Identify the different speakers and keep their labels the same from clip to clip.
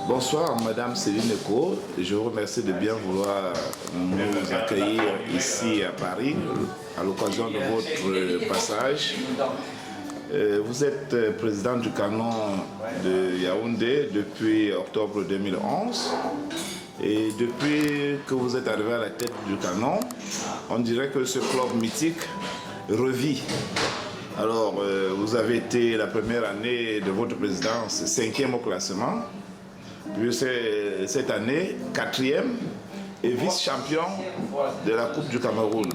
Speaker 1: Bonsoir, Madame Céline Eco. Je vous remercie de bien vouloir nous accueillir ici à Paris à l'occasion de votre passage. Vous êtes président du canon de Yaoundé depuis octobre 2011. Et depuis que vous êtes arrivé à la tête du canon, on dirait que ce club mythique revit. Alors, vous avez été la première année de votre présidence 5e au classement. Puis cette année, 4e et vice-champion de la Coupe du Cameroun.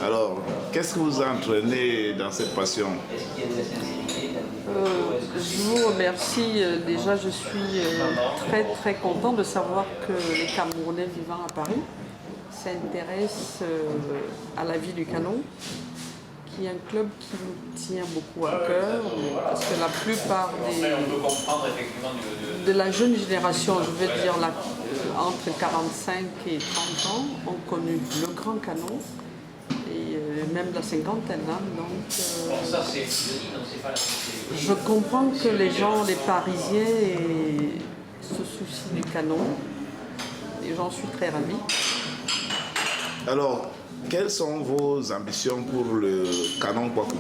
Speaker 1: Alors, qu'est-ce que vous a entraîné dans cette passion?
Speaker 2: Je vous remercie. Déjà, je suis très content de savoir que les Camerounais vivant à Paris s'intéressent à la vie du canon, qui est un club qui nous tient beaucoup à cœur, parce que la plupart de la jeune génération, je veux dire entre 45 et 30 ans, ont connu le grand canon, et même la cinquantaine. Donc, je comprends que les gens, les Parisiens, se soucient du canon, et j'en suis très ravie.
Speaker 1: Alors, quelles sont vos ambitions pour le canon Kwakum?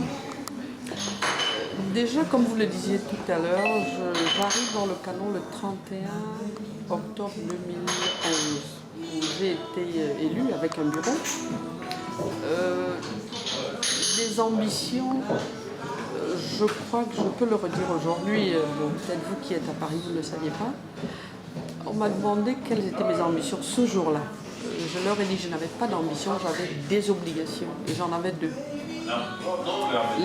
Speaker 2: Déjà, comme vous le disiez tout à l'heure, j'arrive dans le canon le 31 octobre 2011, où j'ai été élu avec un bureau. Des ambitions, je crois que je peux le redire aujourd'hui, peut-être vous qui êtes à Paris, vous ne le saviez pas. On m'a demandé quelles étaient mes ambitions ce jour-là. Je leur ai dit que je n'avais pas d'ambition, j'avais des obligations, et j'en avais deux.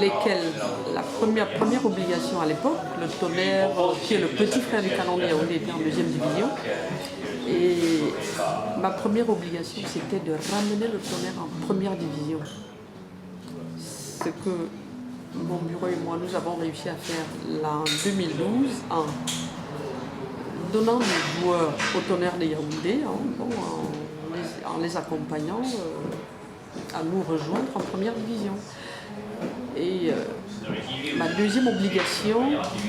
Speaker 2: Lesquelles? La première obligation à l'époque, le Tonnerre, qui est le petit frère du canon de Yaoundé, était en 2e division. Et ma première obligation, c'était de ramener le Tonnerre en 1re division. Ce que mon bureau et moi, nous avons réussi à faire là, en 2012, en donnant des joueurs au Tonnerre de Yaoundé, en les accompagnant à nous rejoindre en 1re division. Et ma deuxième obligation,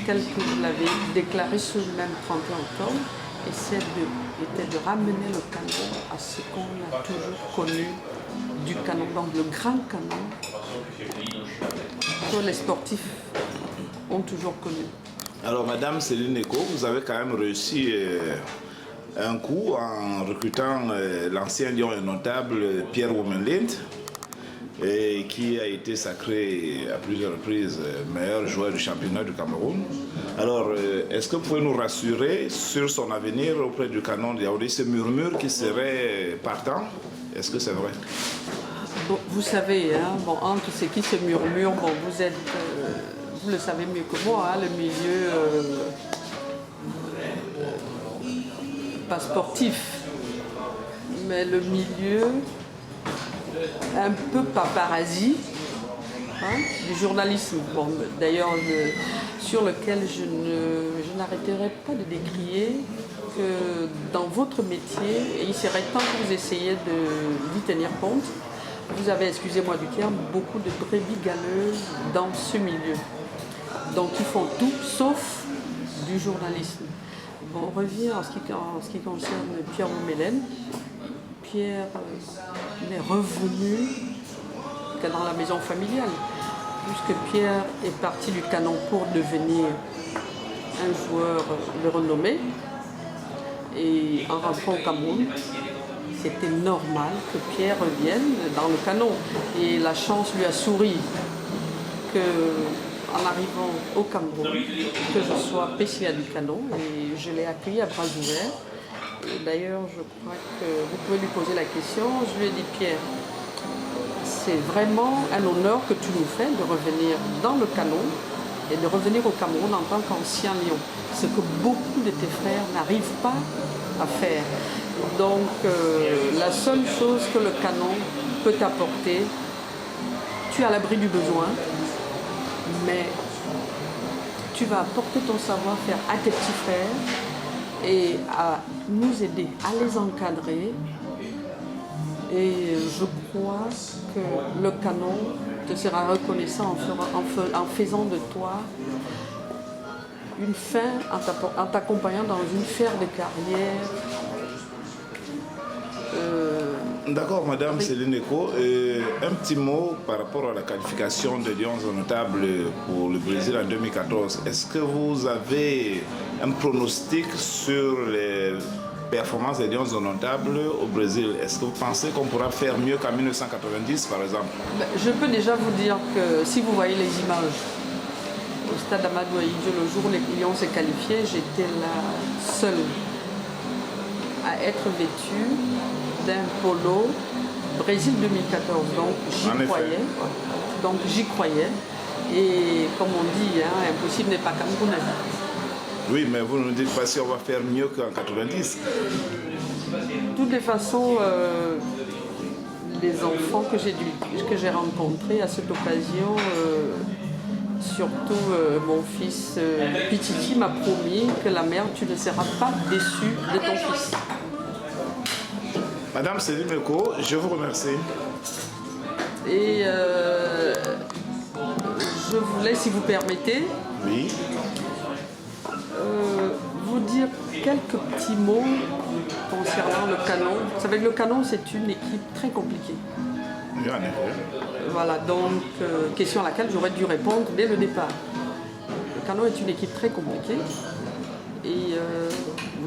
Speaker 2: telle que je l'avais déclarée ce même 31 octobre, était de ramener le canon à ce qu'on a toujours connu du canon, donc le grand canon que les sportifs ont toujours connu. Alors,
Speaker 1: Madame Céline Eco, vous avez quand même réussi un coup en recrutant l'ancien lion notable Pierre Womenlind, et qui a été sacré à plusieurs reprises meilleur joueur du championnat du Cameroun. Alors, est-ce que vous pouvez nous rassurer sur son avenir auprès du canon de Yaoundé? Ce murmure qui serait partant, est-ce que c'est vrai?
Speaker 2: Bon, vous savez, entre ce qui se murmure, vous le savez mieux que moi, le milieu pas sportif, mais le milieu un peu paparazzi du journalisme. Bon, d'ailleurs, sur lequel je n'arrêterai pas de décrier que dans votre métier, et il serait temps que vous essayiez d'y tenir compte, vous avez, excusez-moi du terme, beaucoup de brebis galeuses dans ce milieu. Donc ils font tout sauf du journalisme. Bon, on revient en ce qui concerne Pierre Womelin. Pierre n'est revenu que dans la maison familiale, puisque Pierre est parti du canon pour devenir un joueur de renommée. Et en rentrant au Cameroun, c'était normal que Pierre revienne dans le canon. Et la chance lui a souri qu'en arrivant au Cameroun, que je sois PCA du canon, et je l'ai accueilli à bras ouverts. D'ailleurs, je crois que vous pouvez lui poser la question. Je lui ai dit, Pierre, c'est vraiment un honneur que tu nous fais de revenir dans le canon et de revenir au Cameroun en tant qu'ancien lion. Ce que beaucoup de tes frères n'arrivent pas à faire. Donc, la seule chose que le canon peut t'apporter, tu es à l'abri du besoin, mais tu vas apporter ton savoir-faire à tes petits frères et à nous aider, à les encadrer. Et je crois que le canon te sera reconnaissant en faisant de toi une fin en t'accompagnant dans une faire de carrière.
Speaker 1: D'accord, Madame Céline Eko. Un petit mot par rapport à la qualification de Lions Indomptables pour le Brésil en 2014. Est-ce que vous avez un pronostic sur les performances des Lions Indomptables au Brésil? Est-ce que vous pensez qu'on pourra faire mieux qu'en 1990, par exemple?
Speaker 2: Je peux déjà vous dire que si vous voyez les images au stade Amadou Ahidjo, le jour où les Lions s'est qualifiés, j'étais la seule à être vêtue d'un polo Brésil 2014. Donc j'y croyais. Et comme on dit, hein, impossible n'est pas camerounais.
Speaker 1: Oui, mais vous ne nous dites pas si on va faire mieux qu'en 90.
Speaker 2: De toutes les façons, les enfants que j'ai rencontrés à cette occasion, surtout mon fils Pititi m'a promis que la mère, tu ne seras pas déçue de ton fils.
Speaker 1: Madame Céline Eko, je vous remercie.
Speaker 2: Et je voulais, si vous permettez,
Speaker 1: oui,
Speaker 2: vous dire quelques petits mots concernant le Canon. Vous savez que le Canon, c'est une équipe très compliquée.
Speaker 1: Oui, en effet.
Speaker 2: Voilà, donc question à laquelle j'aurais dû répondre dès le départ. Le Canon est une équipe très compliquée et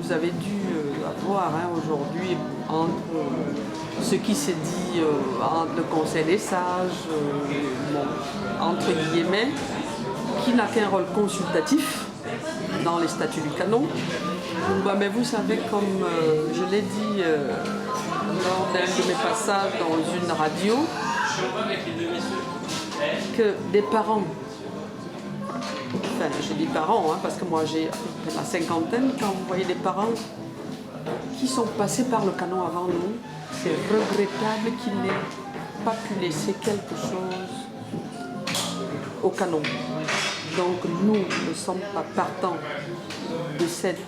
Speaker 2: vous avez dû avoir aujourd'hui entre ce qui s'est dit entre le Conseil des sages, entre guillemets, qui n'a qu'un rôle consultatif dans les statuts du Canon. Mais vous savez, comme je l'ai dit lors d'un de mes passages dans une radio, que des parents, enfin j'ai des parents, hein, parce que moi j'ai la cinquantaine, quand vous voyez des parents qui sont passés par le Canon avant nous, c'est regrettable qu'ils n'aient pas pu laisser quelque chose au Canon. Donc nous ne sommes pas partants de cette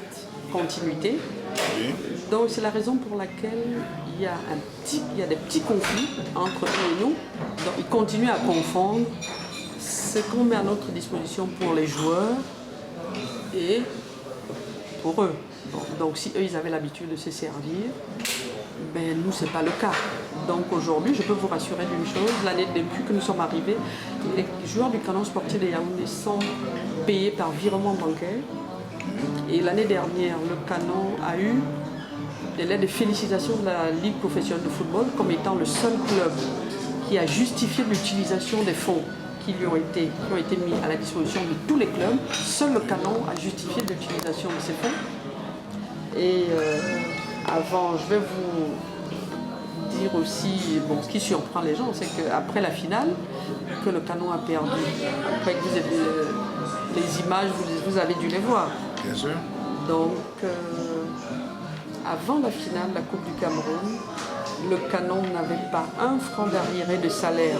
Speaker 2: continuité.
Speaker 1: Oui.
Speaker 2: Donc c'est la raison pour laquelle il y a des petits conflits entre eux et nous. Donc ils continuent à confondre ce qu'on met à notre disposition pour les joueurs et pour eux. Donc si eux ils avaient l'habitude de se servir, ben nous c'est pas le cas. Donc aujourd'hui je peux vous rassurer d'une chose, l'année depuis que nous sommes arrivés, les joueurs du Canon sportif de Yaoundé sont payés par virement bancaire. Et l'année dernière, le Canon a eu des lettres de félicitations de la Ligue professionnelle de football comme étant le seul club qui a justifié l'utilisation des fonds qui ont été mis à la disposition de tous les clubs. Seul le Canon a justifié l'utilisation de ces fonds. Et avant, je vais vous dire aussi, ce qui surprend les gens, c'est qu'après la finale, que le Canon a perdu. Après que vous avez les images, vous avez dû les voir.
Speaker 1: Bien sûr.
Speaker 2: Donc, avant la finale de la Coupe du Cameroun, le Canon n'avait pas un franc d'arriéré de salaire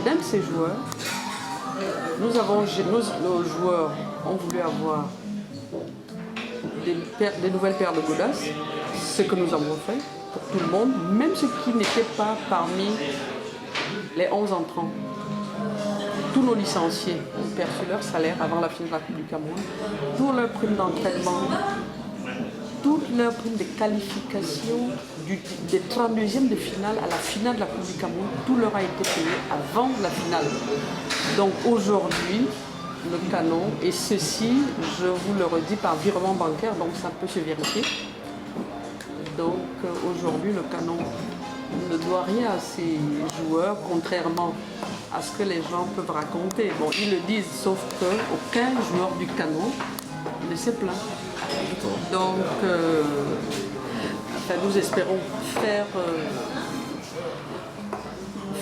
Speaker 2: d'un de ses joueurs. Nos joueurs ont voulu avoir des nouvelles paires de godasses, ce que nous avons fait pour tout le monde, même ceux qui n'étaient pas parmi les 11 entrants. Tous nos licenciés ont perçu leur salaire avant la finale de la Coupe du Cameroun, pour leurs primes d'entraînement, toutes leurs primes de qualification des 32e de finale à la finale de la Coupe du Cameroun, tout leur a été payé avant la finale. Donc aujourd'hui, le Canon, et ceci, je vous le redis par virement bancaire, donc ça peut se vérifier. Donc aujourd'hui, le Canon ne doit rien à ses joueurs, contrairement à ce que les gens peuvent raconter. Bon, ils le disent, sauf qu'aucun joueur du Canon ne s'est plaint. Donc, nous espérons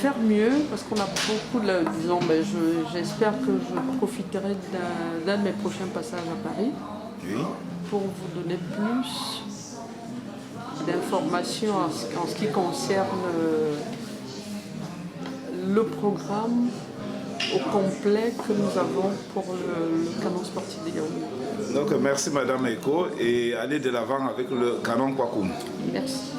Speaker 2: faire mieux, parce qu'on a beaucoup de... Disons, j'espère que je profiterai d'un de mes prochains passages à Paris, oui, pour vous donner plus d'informations en ce qui concerne le programme au complet que nous avons pour le Canon sportif de Yaoundé.
Speaker 1: Donc merci Madame Eko et allez de l'avant avec le Canon Kwakoum.
Speaker 2: Merci.